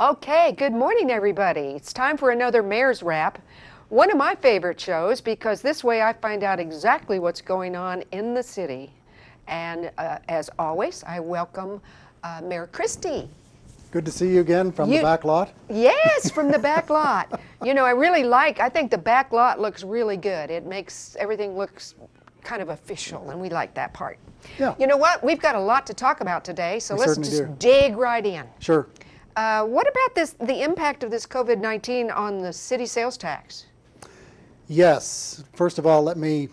Okay, good morning, everybody. It's time for another Mayor's Wrap. One of my favorite shows because this way I find out exactly what's going on in the city. And as always, I welcome Mayor Christie. Good to see you again from the back lot. Yes, from the back lot. You know, I think the back lot looks really good. It makes everything looks kind of official, and we like that part. Yeah. You know what? We've got a lot to talk about today, so let's just do. dig right in. Sure. What about the impact of this COVID-19 on the city sales tax? Yes. First of all, let me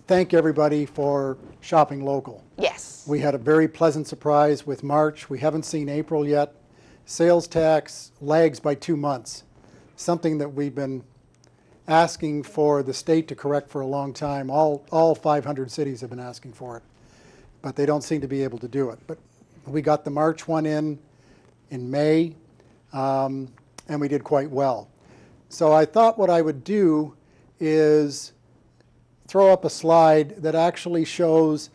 thank everybody for shopping local. Yes. We had a very pleasant surprise with March. We haven't seen April yet. Sales tax lags by 2 months, something that we've been asking for the state to correct for a long time. All 500 cities have been asking for it, but they don't seem to be able to do it. But we got the March one in May, and we did quite well. So I thought what I would do is throw up a slide that actually shows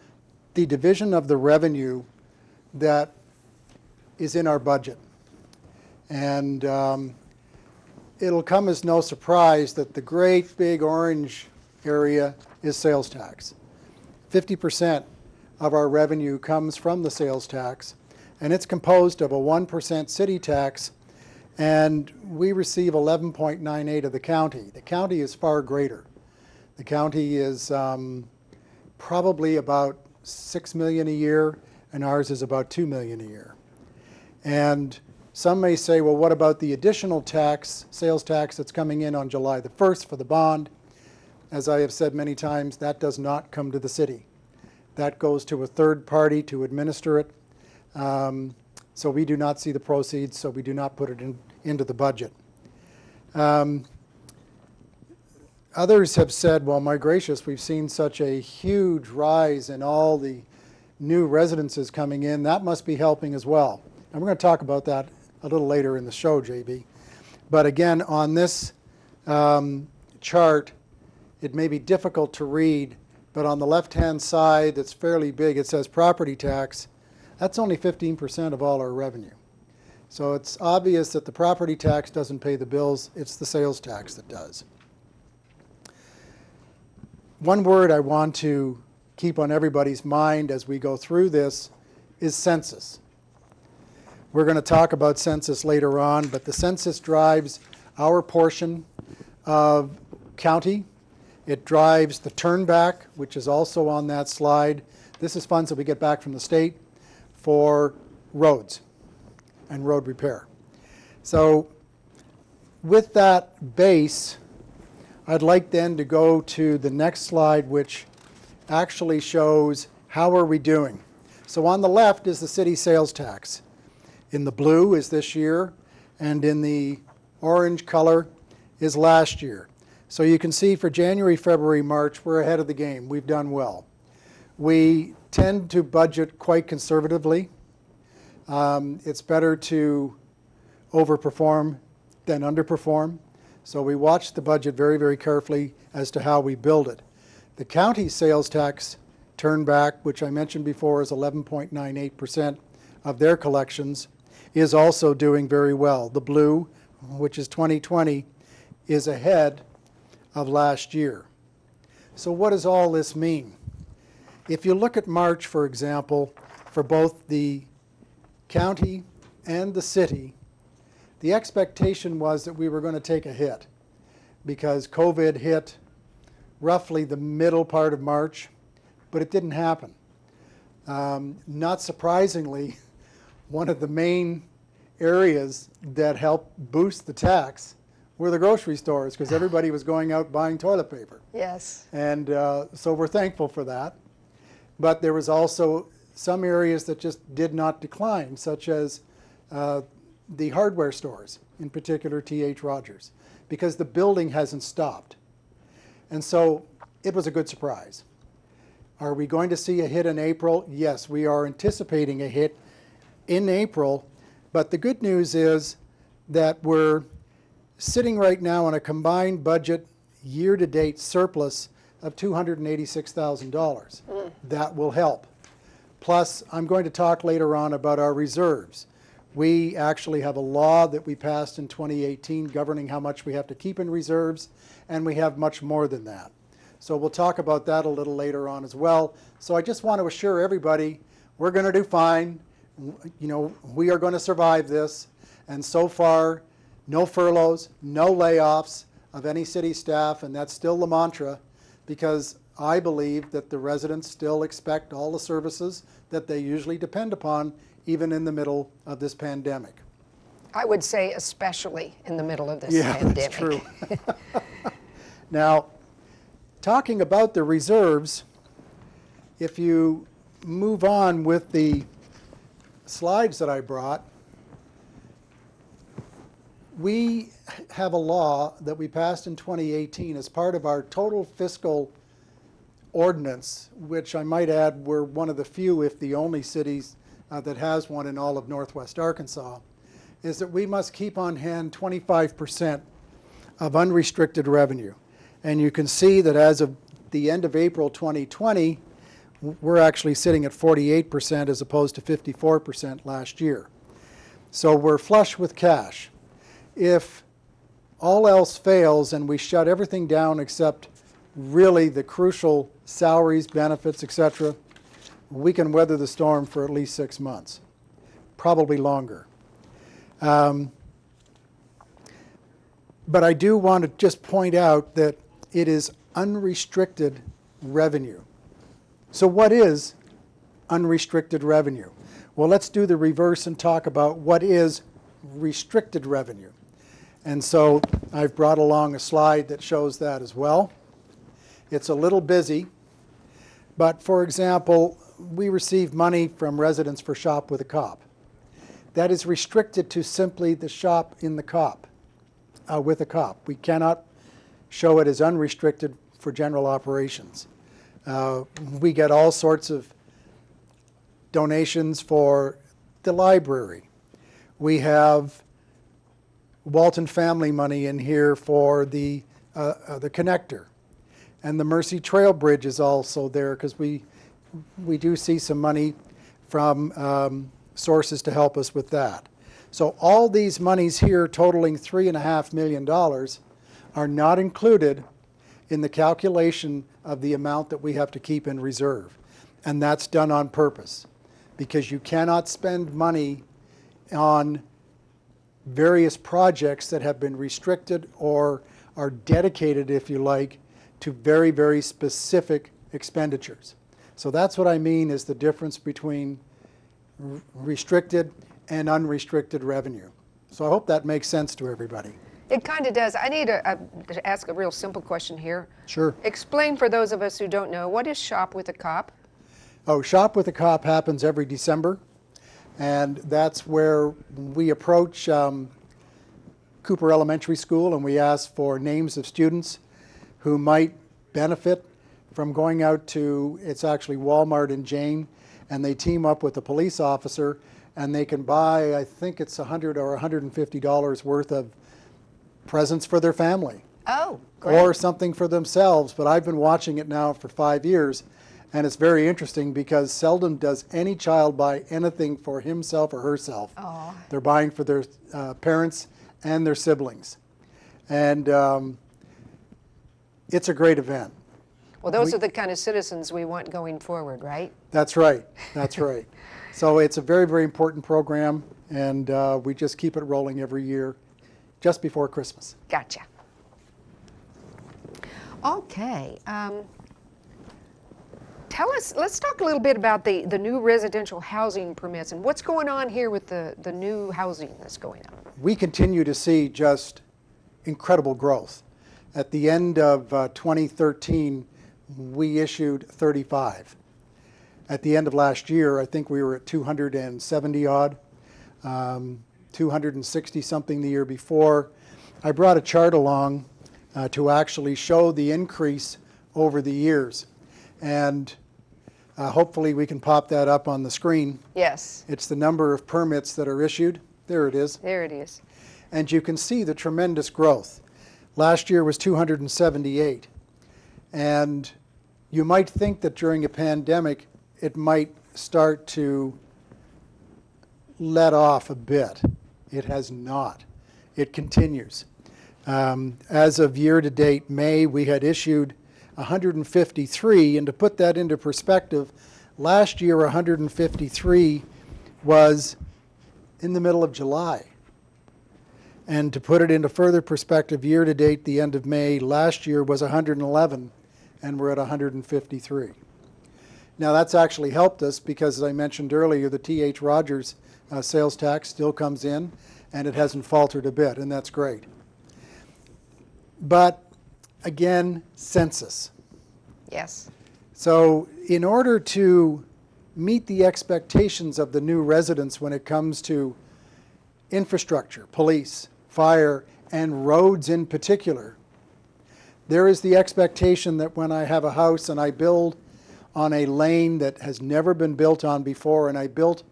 the division of the revenue that is in our budget. And it'll come as no surprise that the great big orange area is sales tax. 50% of our revenue comes from the sales tax, and it's composed of a 1% city tax, and we receive 11.98 of the county. The county is far greater. The county is probably about $6 million a year, and ours is about $2 million a year. And some may say, well, what about the additional tax, sales tax that's coming in on July the 1st for the bond? As I have said many times, that does not come to the city. That goes to a third party to administer it. So we do not see the proceeds, so we do not put it into the budget. Others have said, well, my gracious, we've seen such a huge rise in all the new residences coming in. That must be helping as well. And we're going to talk about that a little later in the show, JB. But again, on this chart, it may be difficult to read, but on the left-hand side, it's fairly big. It says property tax. That's only 15% of all our revenue. So it's obvious that the property tax doesn't pay the bills. It's the sales tax that does. One word I want to keep on everybody's mind as we go through this is census. We're going to talk about census later on, but the census drives our portion of county. It drives the turnback, which is also on that slide. This is funds that we get back from the state for roads and road repair. So with that base, I'd like then to go to the next slide, which actually shows how are we doing. So on the left is the city sales tax. In the blue is this year, and in the orange color is last year. So you can see for January, February, March, we're ahead of the game. We've done well. We tend to budget quite conservatively. It's better to overperform than underperform. So we watch the budget very, very carefully as to how we build it. The county sales tax turnback, which I mentioned before is 11.98% of their collections, is also doing very well. The blue, which is 2020, is ahead of last year. So what does all this mean? If you look at March, for example, for both the county and the city, the expectation was that we were going to take a hit because COVID hit roughly the middle part of March, but it didn't happen. Not surprisingly, one of the main areas that helped boost the tax were the grocery stores because everybody was going out buying toilet paper. Yes. And so we're thankful for that. But there was also some areas that just did not decline, such as the hardware stores, in particular T.H. Rogers, because the building hasn't stopped. And so it was a good surprise. Are we going to see a hit in April? Yes, we are anticipating a hit in April, but the good news is that we're sitting right now on a combined budget year-to-date surplus of $286,000. That will help. Plus, I'm going to talk later on about our reserves. We actually have a law that we passed in 2018 governing how much we have to keep in reserves, and we have much more than that. So we'll talk about that a little later on as well. So I just want to assure everybody we're going to do fine. You know, we are going to survive this. And so far, no furloughs, no layoffs of any city staff, and that's still the mantra, because I believe that the residents still expect all the services that they usually depend upon, even in the middle of this pandemic. I would say especially in the middle of this Yeah, pandemic. that's true. Now, talking about the reserves, if you move on with the slides that I brought, we have a law that we passed in 2018 as part of our total fiscal ordinance, which I might add we're one of the few, if the only cities that has one in all of Northwest Arkansas, is that we must keep on hand 25% of unrestricted revenue. And you can see that as of the end of April 2020, we're actually sitting at 48% as opposed to 54% last year. So we're flush with cash. If all else fails and we shut everything down except really the crucial salaries, benefits, etc., we can weather the storm for at least 6 months, probably longer. But I do want to just point out that it is unrestricted revenue. So what is unrestricted revenue? Well, let's do the reverse and talk about what is restricted revenue. And so I've brought along a slide that shows that as well. It's a little busy, but for example, we receive money from residents for Shop with a Cop. That is restricted to simply the shop in the cop, with a cop. We cannot show it as unrestricted for general operations. We get all sorts of donations for the library. We have Walton family money in here for the connector. And the Mercy Trail Bridge is also there because we do see some money from sources to help us with that. So all these monies here totaling $3.5 million are not included in the calculation of the amount that we have to keep in reserve. And that's done on purpose because you cannot spend money on various projects that have been restricted or are dedicated, if you like, to very, very specific expenditures. So that's what I mean is the difference between restricted and unrestricted revenue. So I hope that makes sense to everybody. It kind of does. I need to ask a real simple question here. Sure. Explain for those of us who don't know, what is Shop with a Cop? Oh, Shop with a Cop happens every December, and that's where we approach Cooper Elementary School and we ask for names of students who might benefit from going out to, it's actually Walmart in Jane, and they team up with a police officer and they can buy, I think it's $100 or $150 worth of presents for their family. Oh, great. Or something for themselves. But I've been watching it now for 5 years, and it's very interesting because seldom does any child buy anything for himself or herself. Oh. They're buying for their parents and their siblings. And it's a great event. Well, those are the kind of citizens we want going forward, right? That's right. That's right. So it's a very, very important program, and we just keep it rolling every year just before Christmas. Gotcha. Okay. Let's talk a little bit about the new residential housing permits and what's going on here with the new housing that's going on. We continue to see just incredible growth. At the end of 2013, we issued 35. At the end of last year, I think we were at 270 odd, 260 something the year before. I brought a chart along to actually show the increase over the years. And hopefully we can pop that up on the screen. Yes. It's the number of permits that are issued. There it is. There it is. And you can see the tremendous growth. Last year was 278. And you might think that during a pandemic, it might start to let off a bit. It has not. It continues. As of year-to-date May, we had issued 153, and to put that into perspective, last year 153 was in the middle of July. And to put it into further perspective, year-to-date, the end of May, last year was 111, and we're at 153. Now that's actually helped us because, as I mentioned earlier, the T.H. Rogers sales tax still comes in, and it hasn't faltered a bit, and that's great. But again, census. Yes. So in order to meet the expectations of the new residents when it comes to infrastructure, police, fire, and roads in particular, there is the expectation that when I have a house and I build on a lane that has never been built on before, and I build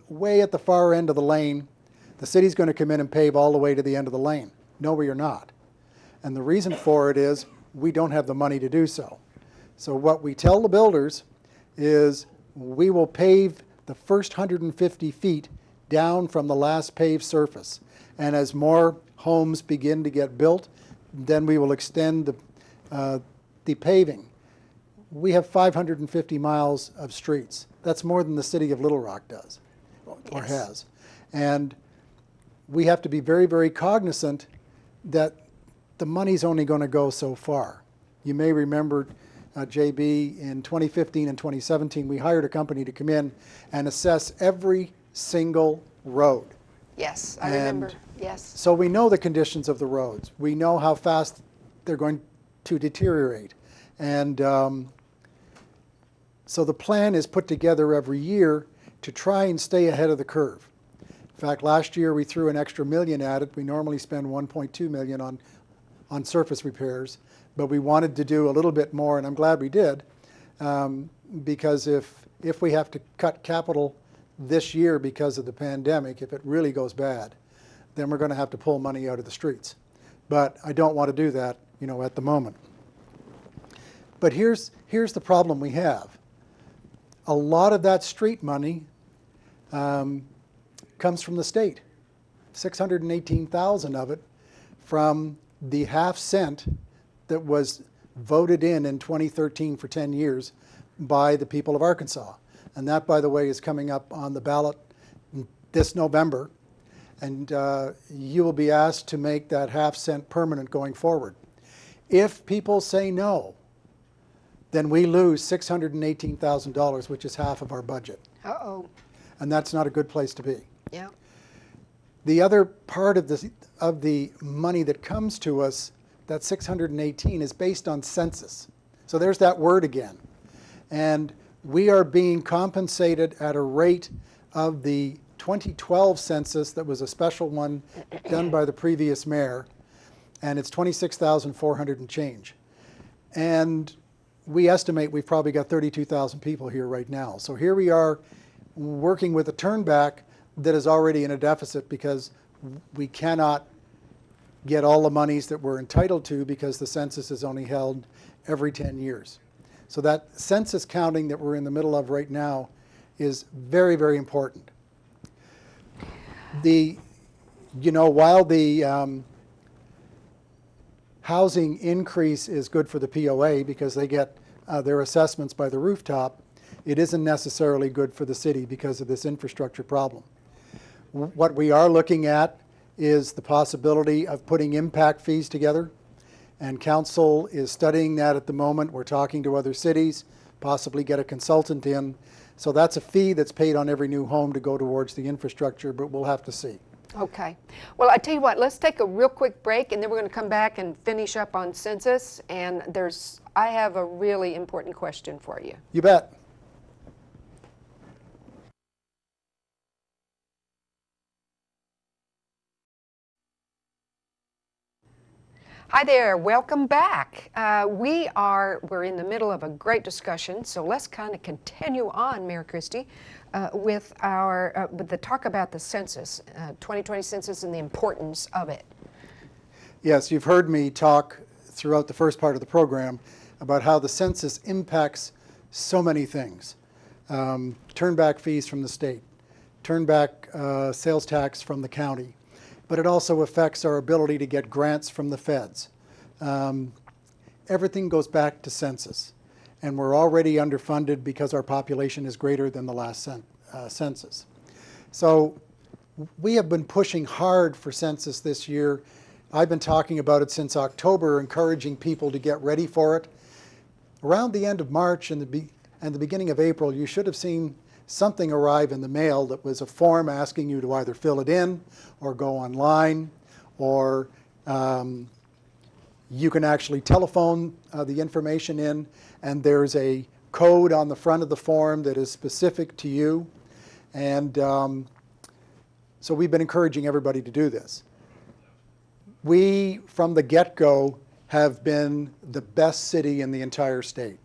way at the far end of the lane, the city's going to come in and pave all the way to the end of the lane. No, we are not. And the reason for it is we don't have the money to do so. So what we tell the builders is we will pave the first 150 feet down from the last paved surface. And as more homes begin to get built, then we will extend the paving. We have 550 miles of streets. That's more than the city of Little Rock does, or has. And we have to be very, very cognizant that the money's only going to go so far. You may remember, JB, in 2015 and 2017, we hired a company to come in and assess every single road. Yes, I remember. Yes. So we know the conditions of the roads. We know how fast they're going to deteriorate. And so the plan is put together every year to try and stay ahead of the curve. In fact, last year we threw an extra $1 million at it. We normally spend $1.2 million on surface repairs, but we wanted to do a little bit more, and I'm glad we did, because if we have to cut capital this year because of the pandemic, if it really goes bad, then we're going to have to pull money out of the streets. But I don't want to do that, at the moment. But here's the problem we have. A lot of that street money comes from the state. 618,000 of it from the half cent that was voted in 2013 for 10 years by the people of Arkansas. And that, by the way, is coming up on the ballot this November. And you will be asked to make that half cent permanent going forward. If people say no, then we lose $618,000, which is half of our budget. Uh-oh. And that's not a good place to be. Yeah. The other part of the money that comes to us, that 618, is based on census. So there's that word again. And we are being compensated at a rate of the 2012 census that was a special one done by the previous mayor, and it's 26,400 and change. And we estimate we've probably got 32,000 people here right now. So here we are working with a turnback that is already in a deficit because we cannot get all the monies that we're entitled to because the census is only held every 10 years. So that census counting that we're in the middle of right now is very, very important. While the housing increase is good for the POA because they get their assessments by the rooftop, it isn't necessarily good for the city because of this infrastructure problem. What we are looking at is the possibility of putting impact fees together, and council is studying that at the moment. We're talking to other cities, possibly get a consultant in. So that's a fee that's paid on every new home to go towards the infrastructure, but we'll have to see. Okay. Well, I tell you what, let's take a real quick break, and then we're going to come back and finish up on census. And I have a really important question for you. You bet. Hi there, welcome back. We're in the middle of a great discussion, so let's kind of continue on, Mayor Christie, with the talk about the census, 2020 census and the importance of it. Yes, you've heard me talk throughout the first part of the program about how the census impacts so many things. Turnback fees from the state, turn back sales tax from the county, but it also affects our ability to get grants from the feds. Everything goes back to census, and we're already underfunded because our population is greater than the last census. So we have been pushing hard for census this year. I've been talking about it since October, encouraging people to get ready for it. Around the end of March and the beginning of April, you should have seen something arrive in the mail that was a form asking you to either fill it in or go online, or you can actually telephone the information in, and there's a code on the front of the form that is specific to you. And so we've been encouraging everybody to do this. We, from the get-go, have been the best city in the entire state.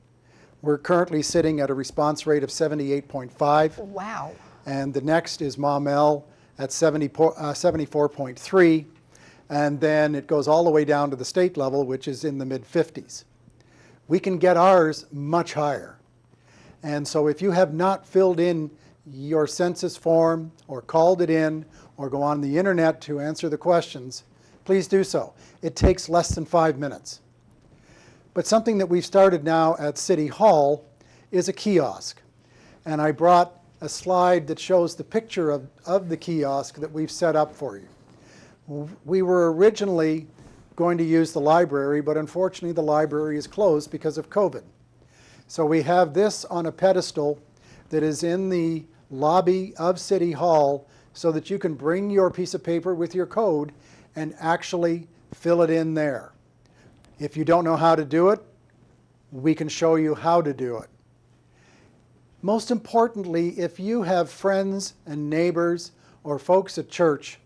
We're currently sitting at a response rate of 78.5. Wow. And the next is Maumelle at 74.3. And then it goes all the way down to the state level, which is in the mid-50s. We can get ours much higher. And so if you have not filled in your census form or called it in or go on the internet to answer the questions, please do so. It takes less than 5 minutes. But something that we've started now at City Hall is a kiosk. And I brought a slide that shows the picture of the kiosk that we've set up for you. We were originally going to use the library, but unfortunately the library is closed because of COVID. So we have this on a pedestal that is in the lobby of City Hall so that you can bring your piece of paper with your code and actually fill it in there. If you don't know how to do it, we can show you how to do it. Most importantly, if you have friends and neighbors or folks at church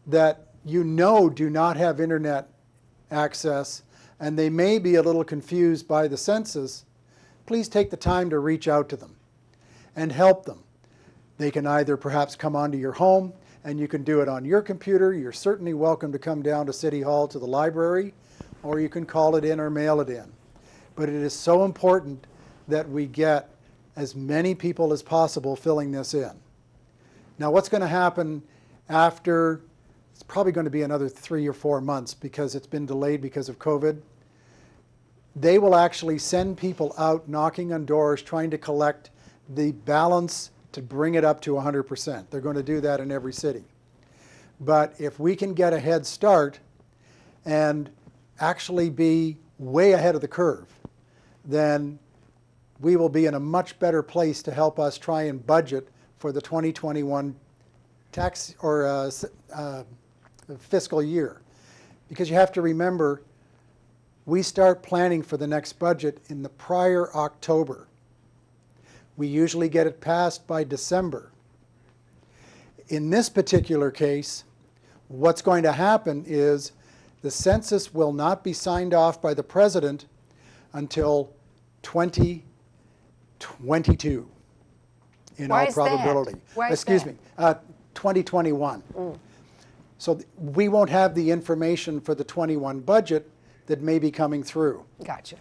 that you know do not have internet access and they may be a little confused by the census, please take the time to reach out to them and help them. They can either perhaps come onto your home and you can do it on your computer. You're certainly welcome to come down to City Hall to the library, or you can call it in or mail it in. But it is so important that we get as many people as possible filling this in. Now what's going to happen after, it's probably going to be another 3 or 4 months because it's been delayed because of COVID. They will actually send people out knocking on doors trying to collect the balance to bring it up to 100%. They're going to do that in every city. But if we can get a head start and actually be way ahead of the curve, then we will be in a much better place to help us try and budget for the 2021 tax or fiscal year. Because you have to remember, we start planning for the next budget in the prior October. We usually get it passed by December. In this particular case, what's going to happen is the census will not be signed off by the president until 2022, in all probability. Why is Excuse that? me, 2021. So we won't have the information for the 21 budget that may be coming through. Gotcha.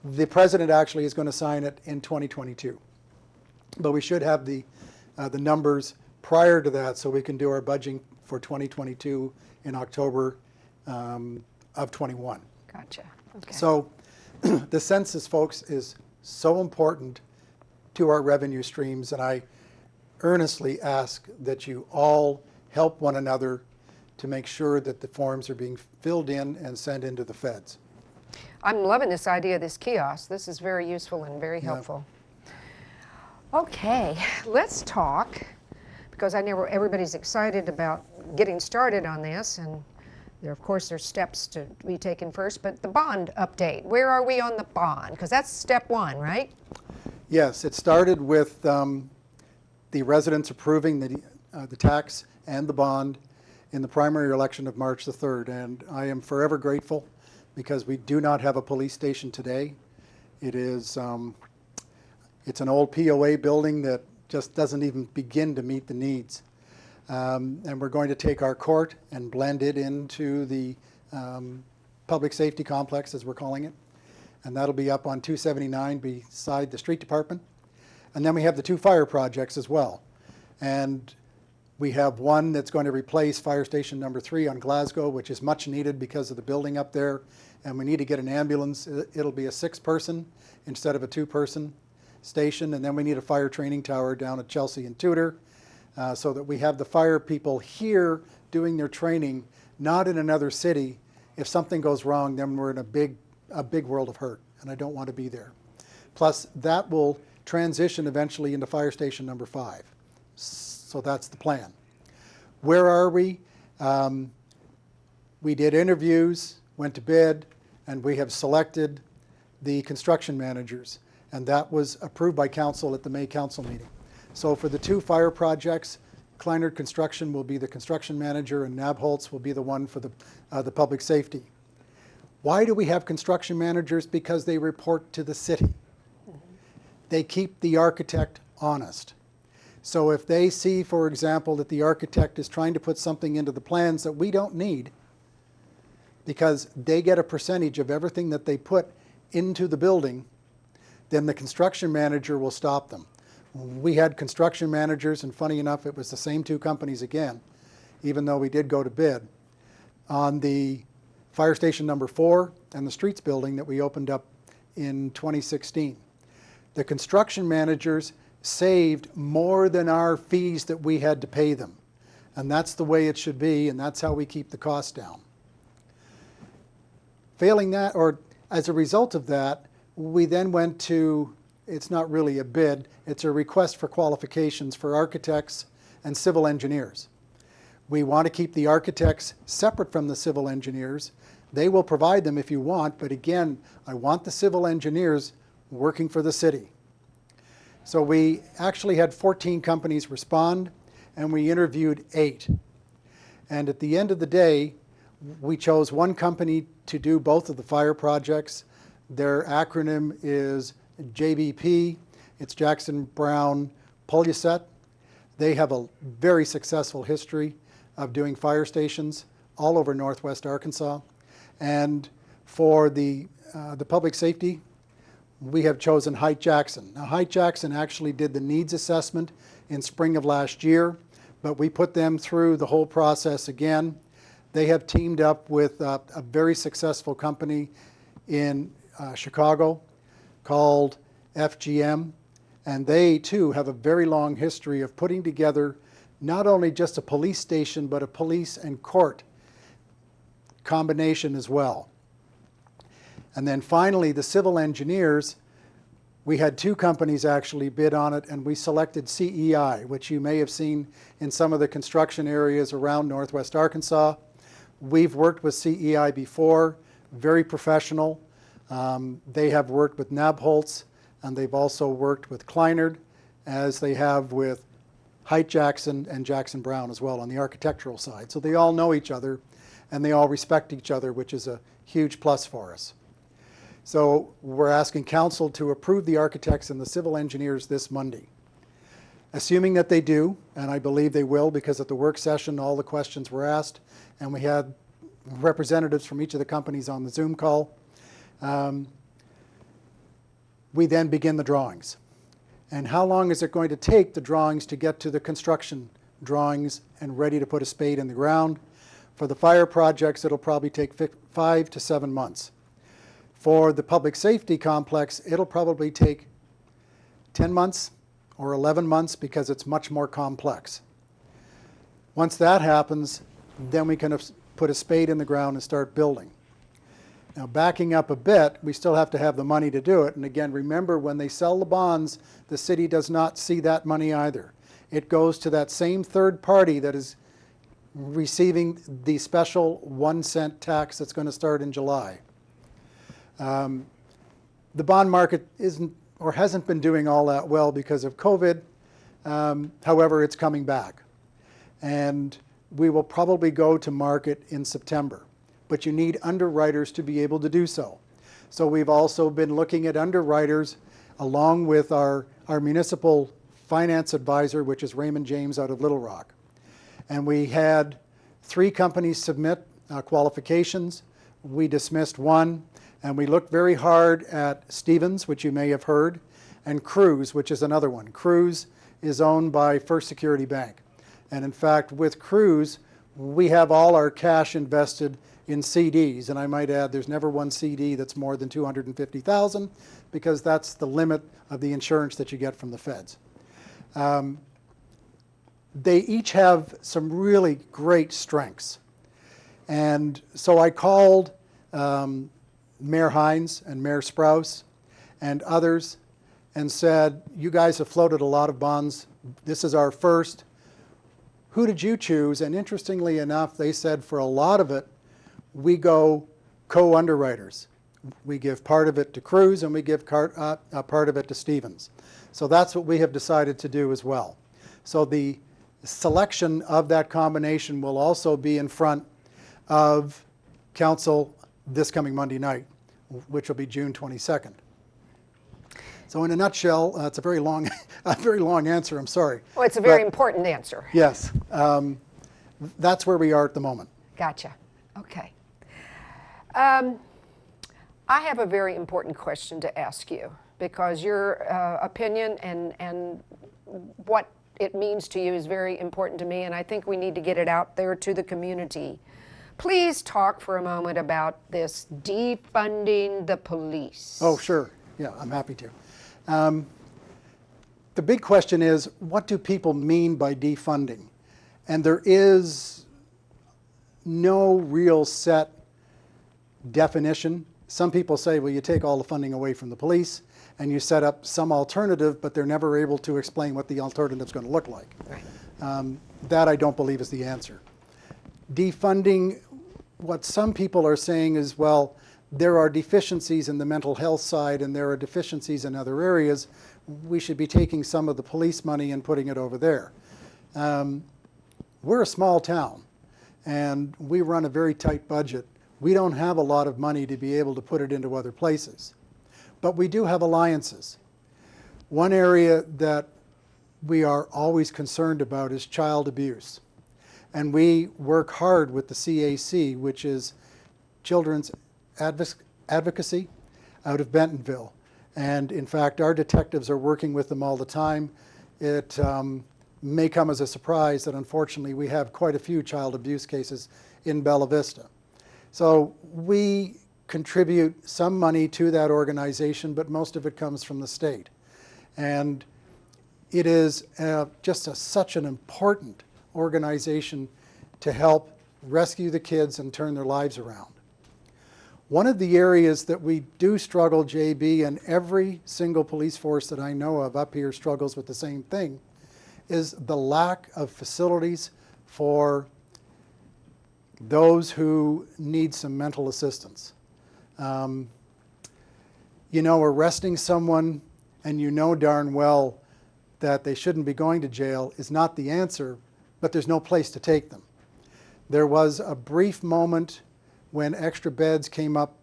The president actually is going to sign it in 2022. But we should have the numbers prior to that so we can do our budgeting for 2022 in October of 21. Gotcha. Okay. So the census, folks, is so important to our revenue streams, and I earnestly ask that you all help one another to make sure that the forms are being filled in and sent into the feds. I'm loving this idea of this kiosk. This is very useful and very helpful. Okay, let's talk, because I know everybody's excited about getting started on this, and there, of course, there's steps to be taken first, but the bond update, where are we on the bond? Because that's step one, right? Yes, it started with the residents approving the tax and the bond in the primary election of March the 3rd, and I am forever grateful because we do not have a police station today. It is, it's an old POA building that just doesn't even begin to meet the needs. And we're going to take our court and blend it into the public safety complex, as we're calling it. And that'll be up on 279 beside the street department. And then we have the 2 fire projects as well. And we have one that's going to replace fire station number 3 on Glasgow, which is much needed because of the building up there. And we need to get an ambulance. It'll be a 6-person instead of a 2-person station. And then we need a fire training tower down at Chelsea and Tudor, so that we have the fire people here doing their training, not in another city. If something goes wrong, then we're in a big world of hurt, and I don't want to be there. Plus, that will transition eventually into fire station number 5. So that's the plan. Where are we? We did interviews, went to bid, and we have selected the construction managers, and that was approved by council at the May council meeting. So for the 2 fire projects, Kleinert Construction will be the construction manager and Nabholz will be the one for the public safety. Why do we have construction managers? Because they report to the city. They keep the architect honest. So if they see, for example, that the architect is trying to put something into the plans that we don't need, because they get a percentage of everything that they put into the building, then the construction manager will stop them. We had construction managers, and funny enough, it was the same 2 companies again, even though we did go to bid, on the fire station number 4 and the streets building that we opened up in 2016. The construction managers saved more than our fees that we had to pay them. And that's the way it should be, and that's how we keep the costs down. Failing that, or as a result of that, we then went to, it's not really a bid, it's a request for qualifications for architects and civil engineers. We want to keep the architects separate from the civil engineers. They will provide them if you want, but again, I want the civil engineers working for the city. So we actually had 14 companies respond, and we interviewed 8. And at the end of the day, we chose one company to do both of the fire projects. Their acronym is JBP. It's Jackson Brown Puljuset. They have a very successful history of doing fire stations all over Northwest Arkansas. And for the public safety, we have chosen Height Jackson. Now, Height Jackson actually did the needs assessment in spring of last year, but we put them through the whole process again. They have teamed up with a very successful company in Chicago called FGM, and they too have a very long history of putting together not only just a police station, but a police and court combination as well. And then finally, the civil engineers, we had 2 companies actually bid on it, and we selected CEI, which you may have seen in some of the construction areas around Northwest Arkansas. We've worked with CEI before, very professional. They have worked with Nabholz, and they've also worked with Kleinert, as they have with Height Jackson and Jackson Brown as well on the architectural side. So they all know each other, and they all respect each other, which is a huge plus for us. So we're asking council to approve the architects and the civil engineers this Monday. Assuming that they do, and I believe they will, because at the work session all the questions were asked, and we had representatives from each of the companies on the Zoom call, we then begin the drawings. And how long is it going to take the drawings to get to the construction drawings and ready to put a spade in the ground? For the fire projects, it'll probably take 5 to 7 months. For the public safety complex, it'll probably take 10 months or 11 months because it's much more complex. Once that happens, then we can put a spade in the ground and start building. Now, backing up a bit, we still have to have the money to do it. And again, remember, when they sell the bonds, the city does not see that money either. It goes to that same third party that is receiving the special 1-cent tax that's going to start in July. The bond market isn't or hasn't been doing all that well because of COVID. However, it's coming back. And we will probably go to market in September. But you need underwriters to be able to do so. So we've also been looking at underwriters along with our municipal finance advisor, which is Raymond James out of Little Rock. And we had 3 companies submit qualifications. We dismissed 1. And we looked very hard at Stevens, which you may have heard, and Cruz, which is another one. Cruz is owned by First Security Bank. And in fact, with Cruise, we have all our cash invested in CDs. And I might add, there's never one CD that's more than $250,000 because that's the limit of the insurance that you get from the feds. They each have some really great strengths. And so I called Mayor Hines and Mayor Sprouse and others and said, you guys have floated a lot of bonds. This is our first. Who did you choose? And interestingly enough, they said for a lot of it, we go co-underwriters. We give part of it to Cruz and we give part of it to Stevens. So that's what we have decided to do as well. So the selection of that combination will also be in front of council this coming Monday night, which will be June 22nd. So in a nutshell, it's a very long answer, I'm sorry. Well, it's a very important answer. Yes, that's where we are at the moment. Gotcha, okay. I have a very important question to ask you because your opinion and what it means to you is very important to me, and I think we need to get it out there to the community. Please talk for a moment about this defunding the police. Oh, sure. Yeah, I'm happy to. The big question is, what do people mean by defunding? And there is no real set definition. Some people say, well, you take all the funding away from the police and you set up some alternative, but they're never able to explain what the alternative is going to look like. Right. That I don't believe is the answer. Defunding, what some people are saying is, well, there are deficiencies in the mental health side and there are deficiencies in other areas. We should be taking some of the police money and putting it over there. We're a small town and we run a very tight budget. We don't have a lot of money to be able to put it into other places. But we do have alliances. One area that we are always concerned about is child abuse. And we work hard with the CAC, which is Children's Advocacy out of Bentonville. And in fact, our detectives are working with them all the time. It may come as a surprise that unfortunately we have quite a few child abuse cases in Bella Vista. So we contribute some money to that organization, but most of it comes from the state. And it is just such an important organization to help rescue the kids and turn their lives around. One of the areas that we do struggle, JB, and every single police force that I know of up here struggles with the same thing, is the lack of facilities for those who need some mental assistance. You know, arresting someone and you know darn well that they shouldn't be going to jail is not the answer, but there's no place to take them. There was a brief moment when extra beds came up,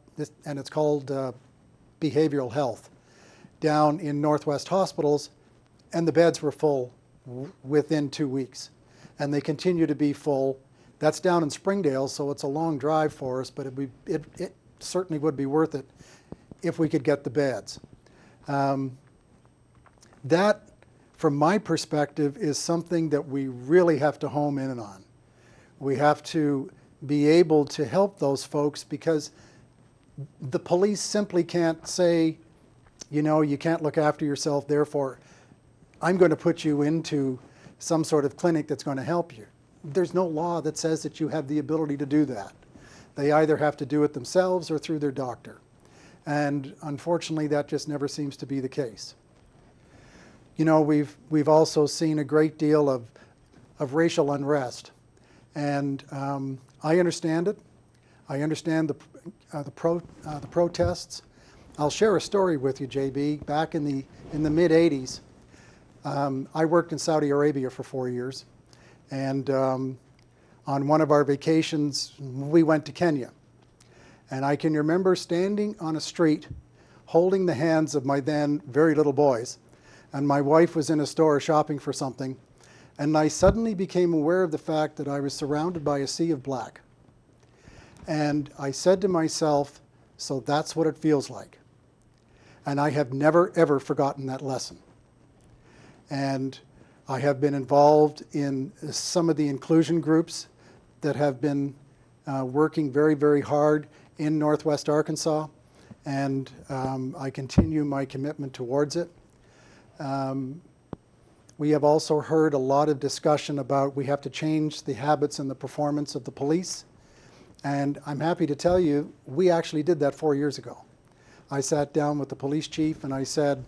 and it's called behavioral health, down in Northwest hospitals, and the beds were full within 2 weeks. And they continue to be full. That's down in Springdale, so it's a long drive for us, but it certainly would be worth it if we could get the beds. That, from my perspective, is something that we really have to home in on. We have to be able to help those folks because the police simply can't say, you know, you can't look after yourself, therefore I'm going to put you into some sort of clinic that's going to help you. There's no law that says that you have the ability to do that. They either have to do it themselves or through their doctor. And unfortunately, that just never seems to be the case. You know, we've also seen a great deal of racial unrest. And I understand it. I understand the protests. I'll share a story with you, JB. Back in the mid-'80s, I worked in Saudi Arabia for 4 years. And on one of our vacations, we went to Kenya. And I can remember standing on a street, holding the hands of my then very little boys. And my wife was in a store shopping for something. And I suddenly became aware of the fact that I was surrounded by a sea of black. And I said to myself, so that's what it feels like. And I have never, ever forgotten that lesson. And I have been involved in some of the inclusion groups that have been working very, very hard in Northwest Arkansas, and I continue my commitment towards it. We have also heard a lot of discussion about we have to change the habits and the performance of the police. And I'm happy to tell you, we actually did that 4 years ago. I sat down with the police chief and I said,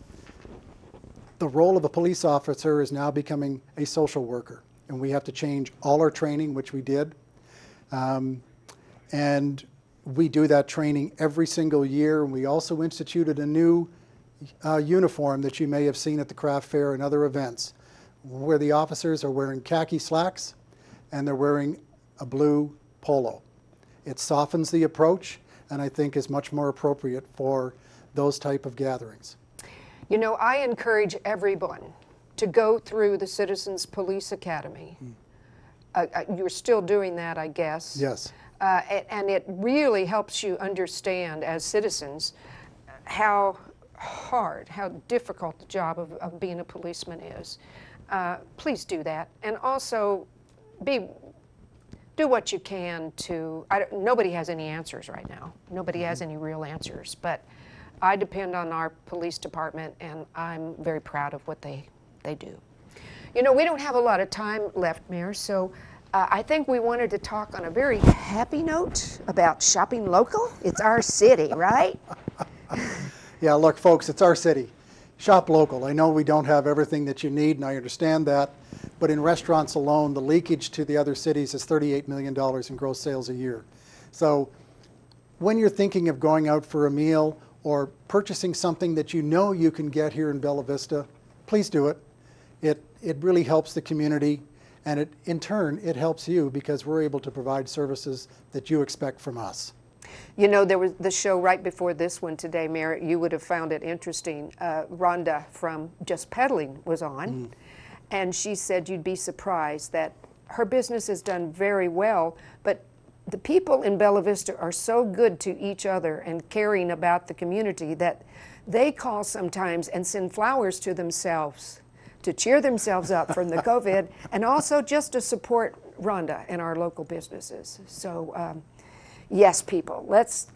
the role of a police officer is now becoming a social worker. And we have to change all our training, which we did. And we do that training every single year. And we also instituted a new uniform that you may have seen at the craft fair and other events, where the officers are wearing khaki slacks and they're wearing a blue polo. It softens the approach and I think is much more appropriate for those type of gatherings. You know, I encourage everyone to go through the Citizens Police Academy. You're still doing that, I guess. Yes. And it really helps you understand as citizens how hard, how difficult the job of being a policeman is. Please do that. And also do what you can to, nobody has any answers right now. Nobody has any real answers, but I depend on our police department and I'm very proud of what they do. You know, we don't have a lot of time left, Mayor, so I think we wanted to talk on a very happy note about shopping local. It's our city, right? Yeah, look, folks, it's our city. Shop local. I know we don't have everything that you need, and I understand that, but in restaurants alone, the leakage to the other cities is $38 million in gross sales a year. So when you're thinking of going out for a meal or purchasing something that you know you can get here in Bella Vista, please do it. It really helps the community, and in turn, it helps you because we're able to provide services that you expect from us. You know, there was the show right before this one today, Mayor. You would have found it interesting. Rhonda from Just Peddling was on, and she said you'd be surprised that her business has done very well, but the people in Bella Vista are so good to each other and caring about the community that they call sometimes and send flowers to themselves to cheer themselves up from the COVID, and also just to support Rhonda and our local businesses. So. Yes, people, let's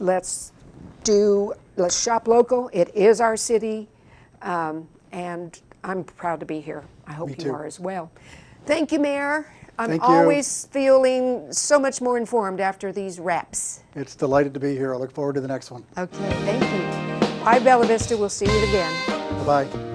shop local. It is our city, and I'm proud to be here. I hope you are as well. Thank you, Mayor. I'm always feeling so much more informed after these wraps. It's delighted to be here. I look forward to the next one. Okay, thank you. Bye, Bella Vista. We'll see you again. Bye-bye.